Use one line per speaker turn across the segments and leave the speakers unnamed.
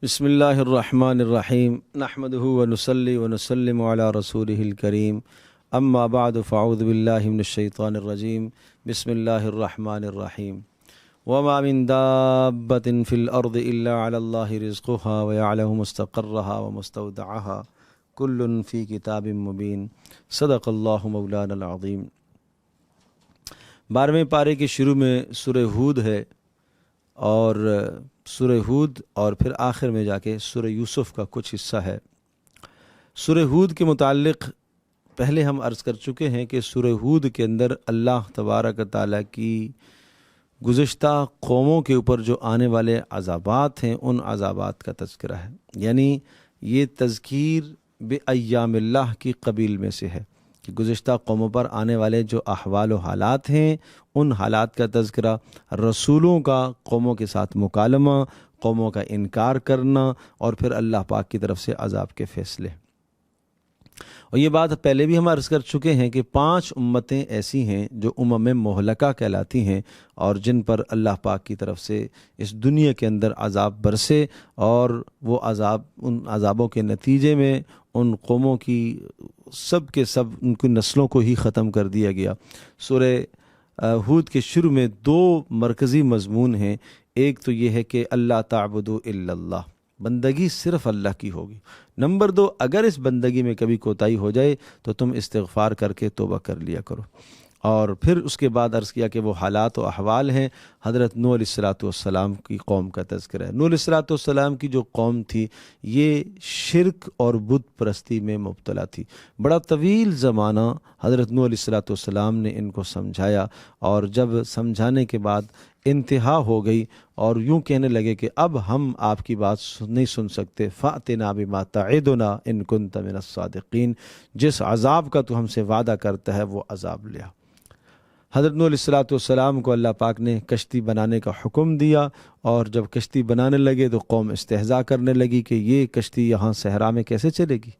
بسم اللہ الرحمن الرحیم نحمدہ ونصلی ونسلم علی رسولہ الکریم اما بعد فاعوذ باللہ من الشیطان الرجیم بسم اللہ الرحمن الرحیم وما من دابۃ فی الارض الا علی اللہ رزقها ویعلم مستقرها ومستودعها کل فی کتاب مبین صدق اللہ مولانا العظیم۔ 12ویں پارے کے شروع میں سورہ ہود ہے، اور سورہ ہود اور پھر آخر میں جا کے سورہ یوسف کا کچھ حصہ ہے۔ سورہ ہود کے متعلق پہلے ہم عرض کر چکے ہیں کہ سورہ ہود کے اندر اللہ تبارک تعالیٰ کی گزشتہ قوموں کے اوپر جو آنے والے عذابات ہیں ان عذابات کا تذکرہ ہے، یعنی یہ تذکیر بایام اللہ کی قبیل میں سے ہے کہ گزشتہ قوموں پر آنے والے جو احوال و حالات ہیں ان حالات کا تذکرہ، رسولوں کا قوموں کے ساتھ مکالمہ، قوموں کا انکار کرنا، اور پھر اللہ پاک کی طرف سے عذاب کے فیصلے۔ اور یہ بات پہلے بھی ہم عرض کر چکے ہیں کہ 5 امتیں ایسی ہیں جو مہلکہ کہلاتی ہیں، اور جن پر اللہ پاک کی طرف سے اس دنیا کے اندر عذاب برسے، اور وہ عذاب ان عذابوں کے نتیجے میں ان قوموں کی سب کے سب ان کی نسلوں کو ہی ختم کر دیا گیا۔ سورہ ہود کے شروع میں 2 مرکزی مضمون ہیں۔ ایک تو یہ ہے کہ اللہ تعبدوا الا اللہ، بندگی صرف اللہ کی ہوگی۔ نمبر 2، اگر اس بندگی میں کبھی کوتاہی ہو جائے تو تم استغفار کر کے توبہ کر لیا کرو۔ اور پھر اس کے بعد عرض کیا کہ وہ حالات و احوال ہیں۔ حضرت نوح علیہ السلام کی قوم کا تذکرہ ہے۔ نوح علیہ السلام کی جو قوم تھی یہ شرک اور بت پرستی میں مبتلا تھی۔ بڑا طویل زمانہ حضرت نوح علیہ السلام نے ان کو سمجھایا، اور جب سمجھانے کے بعد انتہا ہو گئی اور یوں کہنے لگے کہ اب ہم آپ کی بات نہیں سن سکتے، فَأْتِنَا بِمَا تَعِدُنَا إِن كُنْتَ مِنَ الصَّادِقِينَ، جس عذاب کا تو ہم سے وعدہ کرتا ہے وہ عذاب لیا۔ حضرت نوح علیہ السلام کو اللہ پاک نے کشتی بنانے کا حکم دیا، اور جب کشتی بنانے لگے تو قوم استہزاء کرنے لگی کہ یہ کشتی یہاں صحرا میں کیسے چلے گی۔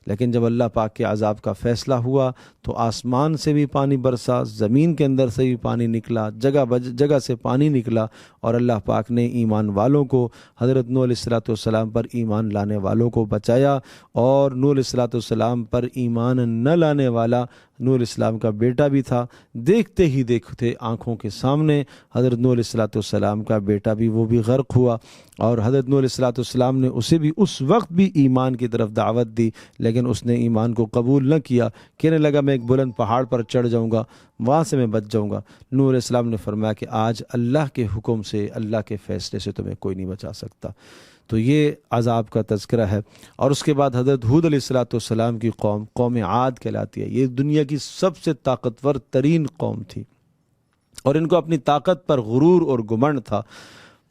لیکن جب اللہ پاک کے عذاب کا فیصلہ ہوا تو آسمان سے بھی پانی برسا، زمین کے اندر سے بھی پانی نکلا، جگہ سے پانی نکلا، اور اللہ پاک نے ایمان والوں کو، حضرت نوح علیہ السلام پر ایمان لانے والوں کو بچایا۔ اور نوح علیہ السلام پر ایمان نہ لانے والا نوح علیہ السلام کا بیٹا بھی تھا، دیکھتے ہی دیکھتے آنکھوں کے سامنے حضرت نوح علیہ السلام کا بیٹا بھی وہ بھی غرق ہوا، اور حضرت نوح علیہ السلام نے اسے بھی اس وقت بھی ایمان کی طرف دعوت دی، لیکن اس نے ایمان کو قبول نہ کیا، کہنے لگا میں ایک بلند پہاڑ پر چڑھ جاؤں گا، وہاں سے میں بچ جاؤں گا۔ نوح علیہ السلام نے فرمایا کہ آج اللہ کے حکم سے، اللہ کے فیصلے سے تمہیں کوئی نہیں بچا سکتا۔ تو یہ عذاب کا تذکرہ ہے۔ اور اس کے بعد حضرت ہود علیہ السلام کی قوم عاد کہلاتی ہے۔ یہ دنیا کی سب سے طاقتور ترین قوم تھی، اور ان کو اپنی طاقت پر غرور اور گمنڈ تھا۔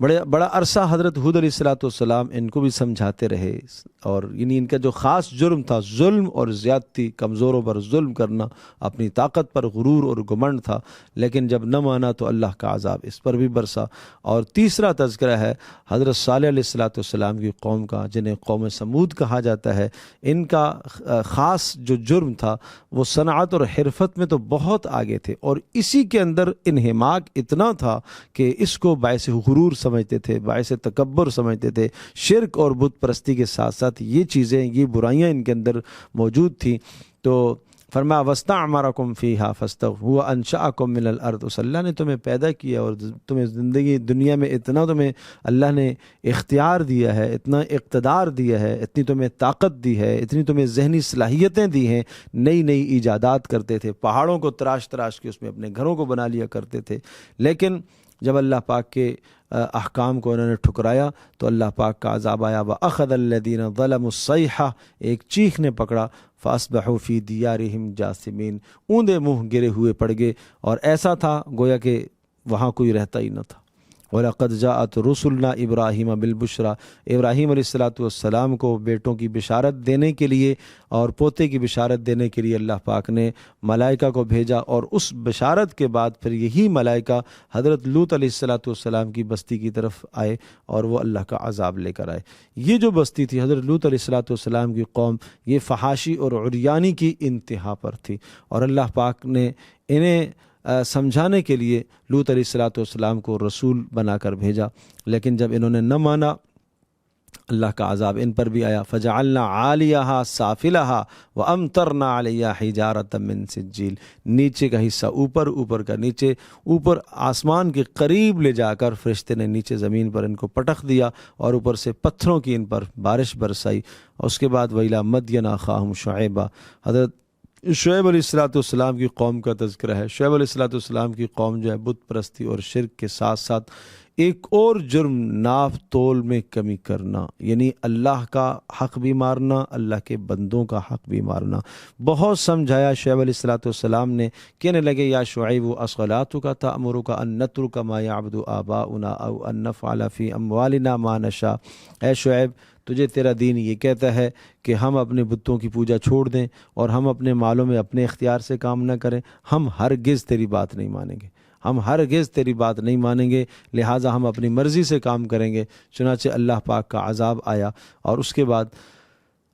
بڑا عرصہ حضرت ہود علیہ السلام ان کو بھی سمجھاتے رہے، اور یعنی ان کا جو خاص جرم تھا ظلم اور زیادتی، کمزوروں پر ظلم کرنا، اپنی طاقت پر غرور اور گمنڈ تھا، لیکن جب نہ مانا تو اللہ کا عذاب اس پر بھی برسا۔ اور تیسرا تذکرہ ہے حضرت صالح علیہ السلام کی قوم کا، جنہیں قوم سمود کہا جاتا ہے۔ ان کا خاص جو جرم تھا وہ صنعت اور حرفت میں تو بہت آگے تھے، اور اسی کے اندر انہماک اتنا تھا کہ اس کو باعث غرور سمجھتے تھے، باعث تکبر سمجھتے تھے۔ شرک اور بت پرستی کے ساتھ ساتھ یہ چیزیں، یہ برائیاں ان کے اندر موجود تھیں۔ تو فرمایا وَاسْتَعْمَرَكُمْ فِيهَا فَاسْتَغْفِرُوا وَأَنشَأَكُمْ مِنَ الْأَرْضِ، اس اللہ نے تمہیں پیدا کیا اور تمہیں زندگی دنیا میں اتنا تمہیں اللہ نے اختیار دیا ہے، اتنا اقتدار دیا ہے، اتنی تمہیں طاقت دی ہے، اتنی تمہیں ذہنی صلاحیتیں دی ہیں، نئی نئی ایجادات کرتے تھے، پہاڑوں کو تراش تراش کے اس میں اپنے گھروں کو بنا لیا کرتے تھے، لیکن جب اللہ پاک کے احکام کو انہوں نے ٹھکرایا تو اللہ پاک کا عذاب آیا۔ وَأَخَذَ الَّذِينَ ظَلَمُوا الصَّيْحَةُ، ایک چیخ نے پکڑا، فَأَصْبَحُوا فِي دِيَارِهِمْ جَاثِمِينَ، اوندے منہ گرے ہوئے پڑ گئے، اور ایسا تھا گویا کہ وہاں کوئی رہتا ہی نہ تھا۔ وَلَقَدْ جَاءَتْ رُسُلُنَا إِبْرَاهِيمَ بِالْبُشْرَى، ابراہیم علیہ السلام کو بیٹوں کی بشارت دینے کے لیے اور پوتے کی بشارت دینے کے لیے اللہ پاک نے ملائکہ کو بھیجا، اور اس بشارت کے بعد پھر یہی ملائکہ حضرت لوط علیہ السلام کی بستی کی طرف آئے، اور وہ اللہ کا عذاب لے کر آئے۔ یہ جو بستی تھی حضرت لوط علیہ السلام کی قوم، یہ فحاشی اور عریانی کی انتہا پر تھی، اور اللہ پاک نے انہیں سمجھانے کے لیے لوط علیہ السلام کو رسول بنا کر بھیجا، لیکن جب انہوں نے نہ مانا اللہ کا عذاب ان پر بھی آیا. فجعلنا عالیہا سافلہا وامطرنا علیہا حجارۃ من سجیل. نیچے کا حصہ اوپر، اوپر کا نیچے، اوپر آسمان کے قریب لے جا کر فرشتے نے نیچے زمین پر ان کو پٹخ دیا اور اوپر سے پتھروں کی ان پر بارش برسائی. اور اس کے بعد وَإِلَىٰ مَدْيَنَ أَخَاهُمْ شُعَيْبًا. حضرت شعیب علیہ السلام کی قوم کا تذکرہ ہے. شعیب علیہ السلام کی قوم جو ہے بت پرستی اور شرک کے ساتھ ساتھ ایک اور جرم ناف تول میں کمی کرنا، یعنی اللہ کا حق بھی مارنا، اللہ کے بندوں کا حق بھی مارنا. بہت سمجھایا شعیب علیہ السلام نے. کہنے لگے یا شعیب اصلاتک تأمرک ان نترک ما یعبد آباؤنا او ان نفعل فی اموالنا ما نشاء. اے شعیب، تجھے تیرا دین یہ کہتا ہے کہ ہم اپنے بتوں کی پوجا چھوڑ دیں اور ہم اپنے مالوں میں اپنے اختیار سے کام نہ کریں. ہم ہرگز تیری بات نہیں مانیں گے، ہم ہرگز تیری بات نہیں مانیں گے، لہٰذا ہم اپنی مرضی سے کام کریں گے. چنانچہ اللہ پاک کا عذاب آیا. اور اس کے بعد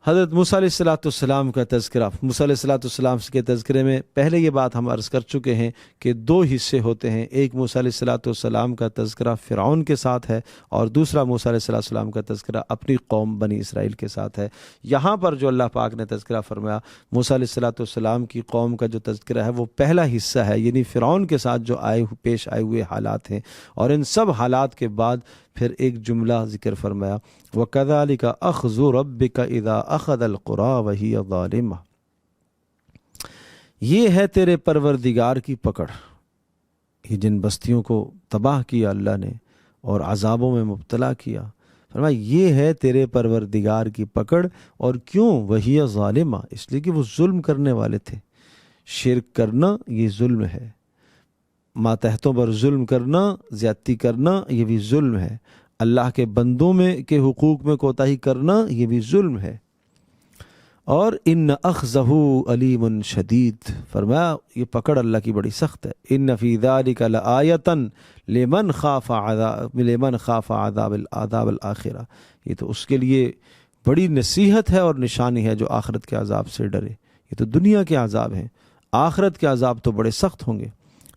حضرت موسیٰ علیہ السلام کا تذکرہ. موسیٰ علیہ السلام کے تذکرے میں پہلے یہ بات ہم عرض کر چکے ہیں کہ دو حصے ہوتے ہیں. ایک موسیٰ علیہ السلام کا تذکرہ فرعون کے ساتھ ہے اور دوسرا موسیٰ علیہ السلام کا تذکرہ اپنی قوم بنی اسرائیل کے ساتھ ہے. یہاں پر جو اللہ پاک نے تذکرہ فرمایا موسیٰ علیہ السلام کی قوم کا جو تذکرہ ہے وہ پہلا حصہ ہے، یعنی فرعون کے ساتھ جو پیش آئے ہوئے حالات ہیں. اور ان سب حالات کے بعد پھر ایک جملہ ذکر فرمایا وَكَذَلِكَ أَخْذُ رَبِّكَ إِذَا أَخَذَ الْقُرَىٰ وَهِيَ ظَالِمَةٌ. یہ ہے تیرے پروردگار کی پکڑ، یہ جن بستیوں کو تباہ کیا اللہ نے اور عذابوں میں مبتلا کیا. فرمایا یہ ہے تیرے پروردگار کی پکڑ. اور کیوں؟ وَهِيَ ظَالِمَةٌ، اس لیے کہ وہ ظلم کرنے والے تھے. شرک کرنا یہ ظلم ہے، ماتحتوں پر ظلم کرنا، زیادتی کرنا یہ بھی ظلم ہے. اللہ کے بندوں میں کے حقوق میں کوتاہی کرنا یہ بھی ظلم ہے. اور ان اخذہ علیم شدید، فرمایا یہ پکڑ اللہ کی بڑی سخت ہے. ان فی ذلک لآیۃ لمن خاف عذاب الآخرہ. یہ تو اس کے لیے بڑی نصیحت ہے اور نشانی ہے جو آخرت کے عذاب سے ڈرے. یہ تو دنیا کے عذاب ہیں، آخرت کے عذاب تو بڑے سخت ہوں گے.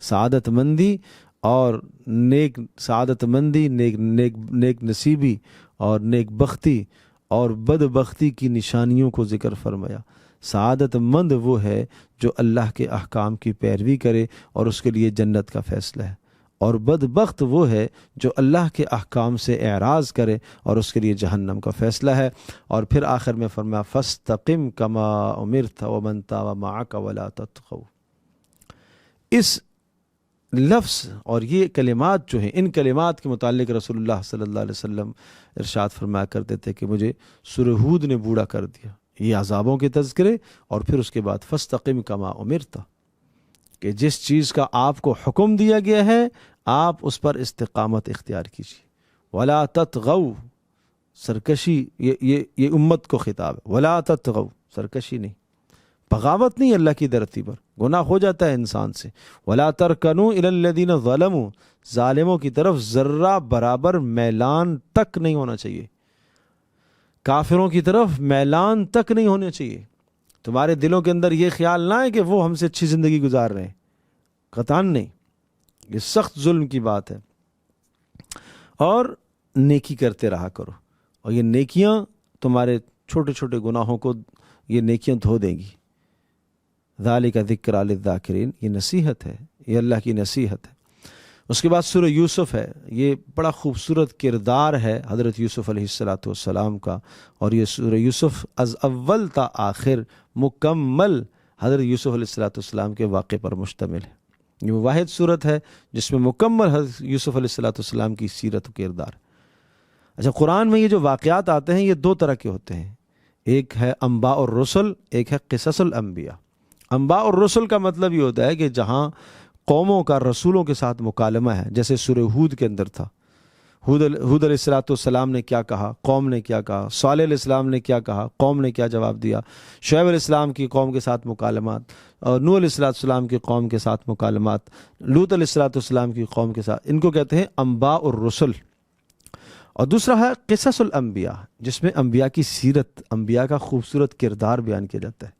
سعادت مندی اور نیک نصیبی اور نیک بختی اور بد بختی کی نشانیوں کو ذکر فرمایا. سعادت مند وہ ہے جو اللہ کے احکام کی پیروی کرے اور اس کے لیے جنت کا فیصلہ ہے، اور بد بخت وہ ہے جو اللہ کے احکام سے اعراض کرے اور اس کے لیے جہنم کا فیصلہ ہے. اور پھر آخر میں فرمایا فاستقم کما امرت ومن تاب معک ولا تطغوا. اس لفظ اور یہ کلمات جو ہیں، ان کلمات کے متعلق رسول اللہ صلی اللہ علیہ وسلم ارشاد فرمایا کرتے تھے کہ مجھے سورہ ہود نے بوڑھا کر دیا. یہ عذابوں کے تذکرے اور پھر اس کے بعد فاستقم کما امرت، کہ جس چیز کا آپ کو حکم دیا گیا ہے آپ اس پر استقامت اختیار کیجیے. ولا تطغوا، سرکشی، یہ امت کو خطاب ہے. ولا تطغوا، سرکشی نہیں، بغاوت نہیں اللہ کی دھرتی پر، گناہ ہو جاتا ہے انسان سے. ولا ترکنوا الی الذین ظلموا، ظالموں کی طرف ذرہ برابر میلان تک نہیں ہونا چاہیے، کافروں کی طرف میلان تک نہیں ہونا چاہیے. تمہارے دلوں کے اندر یہ خیال نہ ہے کہ وہ ہم سے اچھی زندگی گزار رہے ہیں، قطعاً نہیں. یہ سخت ظلم کی بات ہے. اور نیکی کرتے رہا کرو، اور یہ نیکیاں تمہارے چھوٹے چھوٹے گناہوں کو یہ نیکیاں دھو دیں گی. ذالک ذکری للذاکرین، یہ نصیحت ہے، یہ اللہ کی نصیحت ہے. اس کے بعد سورہ یوسف ہے. یہ بڑا خوبصورت کردار ہے حضرت یوسف علیہ السلام کا، اور یہ سورہ یوسف از اول تا آخر مکمل حضرت یوسف علیہ السلام کے واقعے پر مشتمل ہے. یہ واحد صورت ہے جس میں مکمل حضرت یوسف علیہ السلام کی سیرت و کردار. اچھا، قرآن میں یہ جو واقعات آتے ہیں یہ دو طرح کے ہوتے ہیں. ایک ہے انباء الرسل، ایک ہے قصص الانبیاء. انباء الرسل کا مطلب یہ ہوتا ہے کہ جہاں قوموں کا رسولوں کے ساتھ مکالمہ ہے، جیسے سورہ ہود کے اندر تھا. ہود علیہ السلام نے کیا کہا، قوم نے کیا کہا. صالح علیہ السلام نے کیا کہا، قوم نے کیا جواب دیا. شعیب علیہ السلام کی قوم کے ساتھ مکالمات، اور نوح علیہ السلام کی قوم کے ساتھ مکالمات، لوط علیہ السلام کی قوم کے ساتھ. ان کو کہتے ہیں انباء الرسل. اور دوسرا ہے قصص الانبیاء، جس میں انبیاء کی سیرت، انبیاء کا خوبصورت کردار بیان کیا جاتا ہے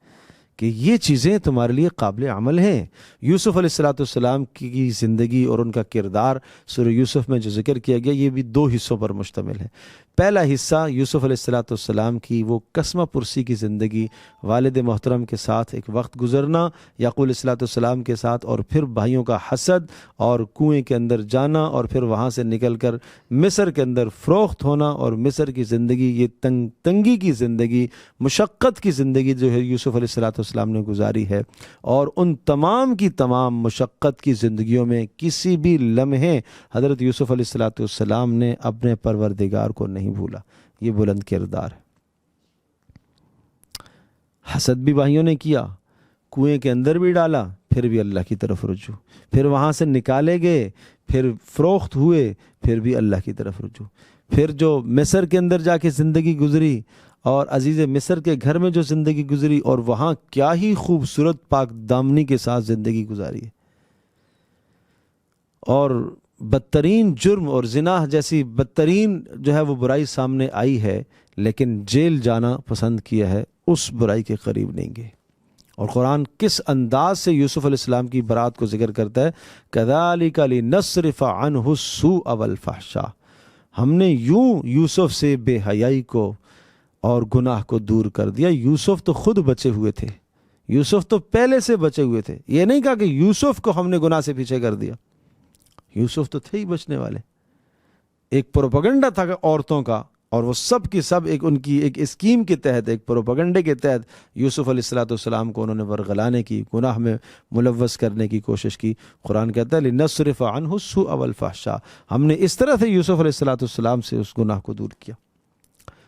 کہ یہ چیزیں تمہارے لیے قابل عمل ہیں. یوسف علیہ السلام کی زندگی اور ان کا کردار سورہ یوسف میں جو ذکر کیا گیا یہ بھی دو حصوں پر مشتمل ہے. پہلا حصہ یوسف علیہ السلام کی وہ قسمہ پرسی کی زندگی، والد محترم کے ساتھ ایک وقت گزرنا، یعقوب علیہ السلام کے ساتھ، اور پھر بھائیوں کا حسد اور کنویں کے اندر جانا، اور پھر وہاں سے نکل کر مصر کے اندر فروخت ہونا، اور مصر کی زندگی، یہ تنگی کی زندگی، مشقت کی زندگی جو ہے یوسف علیہ السلام نے گزاری ہے. اور ان تمام کی تمام مشقت کی زندگیوں میں کسی بھی لمحے حضرت یوسف علیہ السلام نے اپنے پروردگار کو نہیں بھولا. یہ بلند کردار ہے. حسد بھی بھائیوں نے کیا، کنویں کے اندر بھی ڈالا، پھر بھی اللہ کی طرف رجوع، پھر وہاں سے نکالے گئے، پھر فروخت ہوئے، پھر بھی اللہ کی طرف رجوع، پھر جو مصر کے اندر جا کے زندگی گزری اور عزیز مصر کے گھر میں جو زندگی گزری، اور وہاں کیا ہی خوبصورت پاک دامنی کے ساتھ زندگی گزاری ہے. اور بدترین جرم اور زنا جیسی بدترین جو ہے وہ برائی سامنے آئی ہے، لیکن جیل جانا پسند کیا ہے، اس برائی کے قریب نہیں گئے. اور قرآن کس انداز سے یوسف علیہ السلام کی برات کو ذکر کرتا ہے، کذالک لنصرف عنہ السوء والفحشاء. ہم نے یوں یوسف سے بے حیائی کو اور گناہ کو دور کر دیا. یوسف تو خود بچے ہوئے تھے، یوسف تو پہلے سے بچے ہوئے تھے. یہ نہیں کہا کہ یوسف کو ہم نے گناہ سے پیچھے کر دیا، یوسف تو تھے ہی بچنے والے. ایک پروپیگنڈا تھا عورتوں کا، اور وہ سب کی سب ایک ان کی ایک اسکیم کے تحت، ایک پروپیگنڈے کے تحت یوسف علیہ السلام کو انہوں نے ورغلانے کی، گناہ میں ملوث کرنے کی کوشش کی. قرآن کہتا ہے لنصرف عنہ السوء والفحشاء. ہم نے اس طرح سے یوسف علیہ السلام سے اس گناہ کو دور کیا،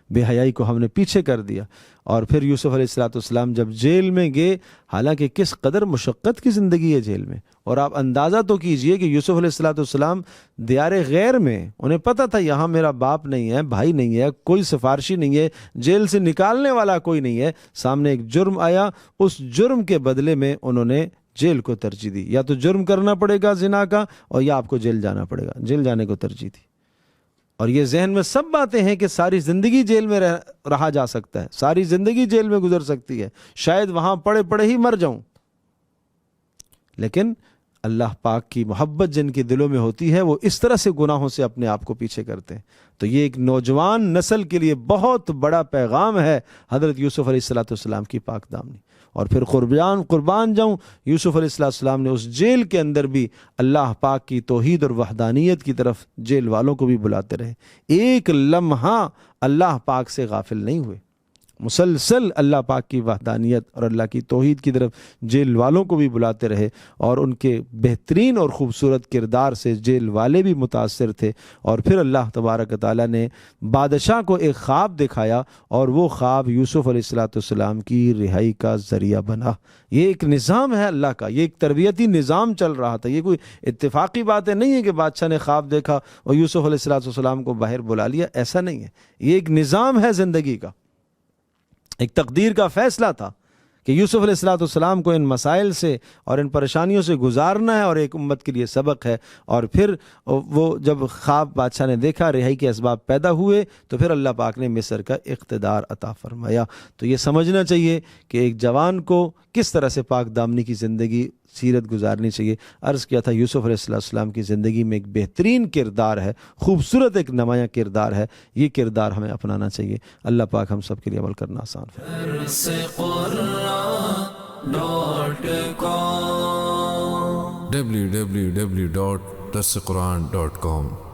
بے حیائی کو ہم نے پیچھے کر دیا. اور پھر یوسف علیہ السلام جب جیل میں گئے، حالانکہ کس قدر مشقت کی زندگی ہے جیل میں. اور آپ اندازہ تو کیجئے کہ یوسف علیہ السلام دیار غیر میں، انہیں پتہ تھا یہاں میرا باپ نہیں ہے، بھائی نہیں ہے، کوئی سفارشی نہیں ہے، جیل سے نکالنے والا کوئی نہیں ہے. سامنے ایک جرم آیا، اس جرم کے بدلے میں انہوں نے جیل کو ترجیح دی. یا تو جرم کرنا پڑے گا زنا کا، اور یا آپ کو جیل جانا پڑے گا. جیل جانے کو ترجیح دی. اور یہ ذہن میں سب باتیں ہیں کہ ساری زندگی جیل میں رہا جا سکتا ہے، ساری زندگی جیل میں گزر سکتی ہے، شاید وہاں پڑے پڑے ہی مر جاؤں. لیکن اللہ پاک کی محبت جن کے دلوں میں ہوتی ہے، وہ اس طرح سے گناہوں سے اپنے آپ کو پیچھے کرتے ہیں. تو یہ ایک نوجوان نسل کے لیے بہت بڑا پیغام ہے حضرت یوسف علیہ السلام کی پاک دامنی. اور پھر قربان جاؤں، یوسف علیہ السلام نے اس جیل کے اندر بھی اللہ پاک کی توحید اور وحدانیت کی طرف جیل والوں کو بھی بلاتے رہے. ایک لمحہ اللہ پاک سے غافل نہیں ہوئے، مسلسل اللہ پاک کی وحدانیت اور اللہ کی توحید کی طرف جیل والوں کو بھی بلاتے رہے. اور ان کے بہترین اور خوبصورت کردار سے جیل والے بھی متاثر تھے. اور پھر اللہ تبارک تعالیٰ نے بادشاہ کو ایک خواب دکھایا، اور وہ خواب یوسف علیہ السلام کی رہائی کا ذریعہ بنا. یہ ایک نظام ہے اللہ کا، یہ ایک تربیتی نظام چل رہا تھا. یہ کوئی اتفاقی باتیں نہیں ہے کہ بادشاہ نے خواب دیکھا اور یوسف علیہ السلام کو باہر بلا لیا، ایسا نہیں ہے. یہ ایک نظام ہے زندگی کا، ایک تقدیر کا فیصلہ تھا کہ یوسف علیہ السلام کو ان مسائل سے اور ان پریشانیوں سے گزارنا ہے، اور ایک امت کے لیے سبق ہے. اور پھر وہ جب خواب بادشاہ نے دیکھا، رہائی کے اسباب پیدا ہوئے، تو پھر اللہ پاک نے مصر کا اقتدار عطا فرمایا. تو یہ سمجھنا چاہیے کہ ایک جوان کو کس طرح سے پاک دامنی کی زندگی سیرت گزارنی چاہیے. عرض کیا تھا یوسف علیہ السلام کی زندگی میں ایک بہترین کردار ہے، خوبصورت ایک نمایاں کردار ہے. یہ کردار ہمیں اپنانا چاہیے. اللہ پاک ہم سب کے لیے عمل کرنا آسان
www.darsequran.com